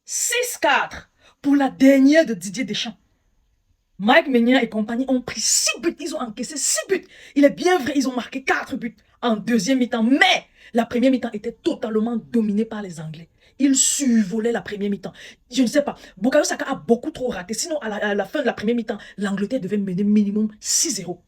6-4 pour la dernière de Didier Deschamps. Mike Maignan et compagnie ont pris 6 buts, ils ont encaissé 6 buts. Il est bien vrai, ils ont marqué 4 buts en deuxième mi-temps, mais la première mi-temps était totalement dominée par les Anglais. Ils survolaient la première mi-temps. Je ne sais pas, Bukayo Saka a beaucoup trop raté, sinon à la fin de la première mi-temps, l'Angleterre devait mener minimum 6-0.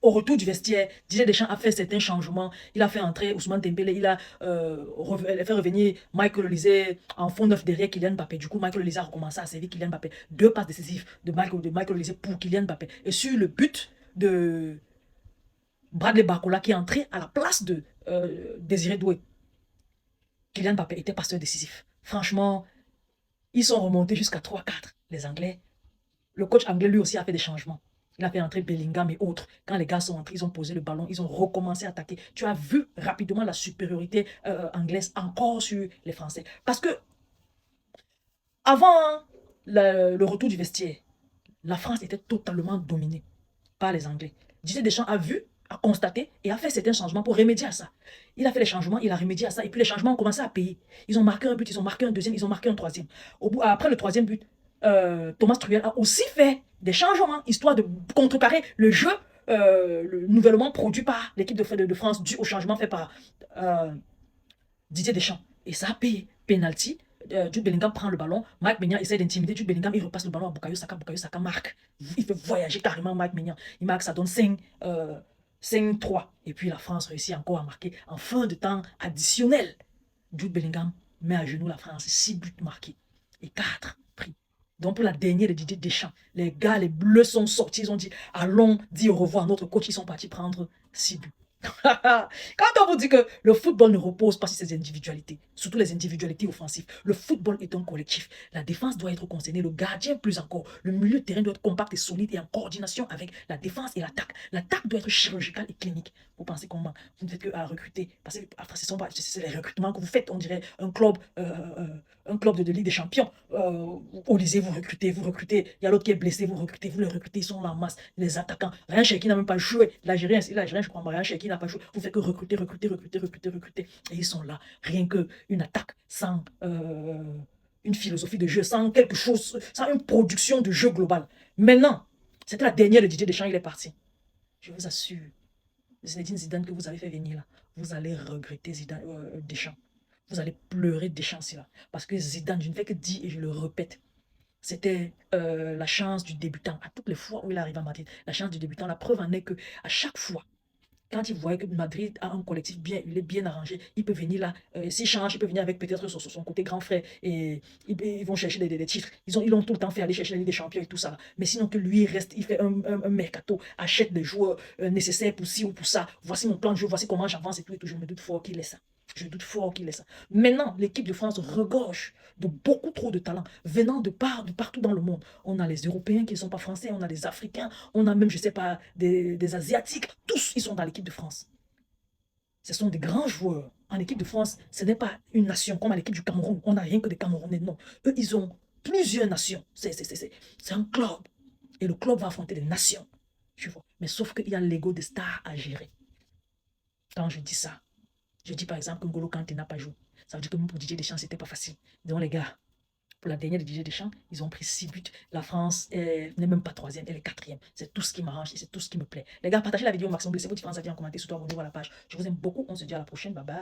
Au retour du vestiaire, Didier Deschamps a fait certains changements. Il a fait entrer Ousmane Dembélé, il a fait revenir Michael Olise en fond neuf derrière Kylian Mbappé. Du coup, Michael Olise a recommencé à servir Kylian Mbappé. 2 passes décisives de Michael Olise pour Kylian Mbappé. Et sur le but de Bradley Barcola qui est entré à la place de Désiré Doué, Kylian Mbappé était passeur décisif. Franchement, ils sont remontés jusqu'à 3-4, les Anglais. Le coach anglais, lui aussi, a fait des changements. Il a fait entrer Bellingham et autres. Quand les gars sont entrés, ils ont posé le ballon, ils ont recommencé à attaquer. Tu as vu rapidement la supériorité anglaise encore sur les Français. Parce que avant le retour du vestiaire, la France était totalement dominée par les Anglais. Didier Deschamps a vu, a constaté et a fait certains changements pour remédier à ça. Il a fait les changements, il a remédié à ça. Et puis les changements ont commencé à payer. Ils ont marqué un but, ils ont marqué un deuxième, ils ont marqué un troisième. Après le troisième but, Thomas Tuchel a aussi fait des changements, histoire de contrecarrer le jeu nouvellement produit par l'équipe de France, dû au changement fait par Didier Deschamps. Et ça a payé. Penalty. Jude Bellingham prend le ballon. Mike Maignan essaie d'intimider Jude Bellingham. Il repasse le ballon à Bukayo Saka. Bukayo Saka marque. Il fait voyager carrément Mike Maignan. Il marque, ça donne 5-3. Et puis la France réussit encore à marquer en fin de temps additionnel. Jude Bellingham met à genoux la France. 6 buts marqués et 4 pris. Donc pour la dernière de Didier Deschamps, les gars, les Bleus sont sortis. Ils ont dit allons dire au revoir à notre coach. Ils sont partis prendre 6 buts. Quand on vous dit que le football ne repose pas sur ses individualités, surtout les individualités offensives, le football est un collectif. La défense doit être concernée, le gardien plus encore. Le milieu de terrain doit être compact et solide et en coordination avec la défense et l'attaque. L'attaque doit être chirurgicale et clinique. Vous pensez comment? Vous ne faites que à recruter. Parce que c'est les recrutements que vous faites. On dirait un club de Ligue des Champions. Au lycée, vous recrutez, vous recrutez. Il y a l'autre qui est blessé, vous recrutez, vous les recrutez. Ils sont en masse. Les attaquants. Ryan Cherki n'a même pas joué. L'Algérien, je crois, Ryan Cherki n'a pas joué. Vous faites que recruter, recruter, recruter, recruter, recruter. Et ils sont là. Rien qu'une attaque sans une philosophie de jeu, sans quelque chose, sans une production de jeu global. Maintenant, c'était la dernière de Didier Deschamps, il est parti. Je vous assure, Zinedine Zidane que vous avez fait venir là, vous allez regretter Deschamps. Vous allez pleurer Deschamps là. Parce que Zidane, je ne fais que dire et je le répète, c'était la chance du débutant. À toutes les fois où il arrive à Madrid, la chance du débutant, la preuve en est que à chaque fois, quand il voit que Madrid a un collectif bien, il est bien arrangé, il peut venir là, s'il change, il peut venir avec peut-être son côté grand frère et ils vont chercher des titres. Ils ont tout le temps fait aller chercher la Ligue des Champions et tout ça. Mais sinon que lui, il reste, il fait un mercato, achète des joueurs nécessaires pour ci ou pour ça. Voici mon plan de jeu, voici comment j'avance et tout. Et tout. Je me doute fort qu'il est ça. Je doute fort qu'il est ça. Maintenant, l'équipe de France regorge de beaucoup trop de talents venant de partout dans le monde. On a les Européens qui ne sont pas français, on a les Africains, on a même, je ne sais pas, des Asiatiques. Tous, ils sont dans l'équipe de France. Ce sont des grands joueurs. En équipe de France, ce n'est pas une nation comme à l'équipe du Cameroun. On n'a rien que des Camerounais, non. Eux, ils ont plusieurs nations. C'est un club. Et le club va affronter des nations. Tu vois. Mais sauf qu'il y a l'ego des stars à gérer. Quand je dis ça, je dis par exemple que N'Golo Kanté n'a pas joué. Ça veut dire que même pour Didier Deschamps, c'était pas facile. Donc les gars, pour la dernière de Didier Deschamps, ils ont pris 6 buts. La France n'est même pas troisième, elle est quatrième. C'est tout ce qui m'arrange et c'est tout ce qui me plaît. Les gars, partagez la vidéo au maximum. Laissez vos différents avis en commentaire, surtout abonnez-vous à la page. Je vous aime beaucoup. On se dit à la prochaine. Bye bye.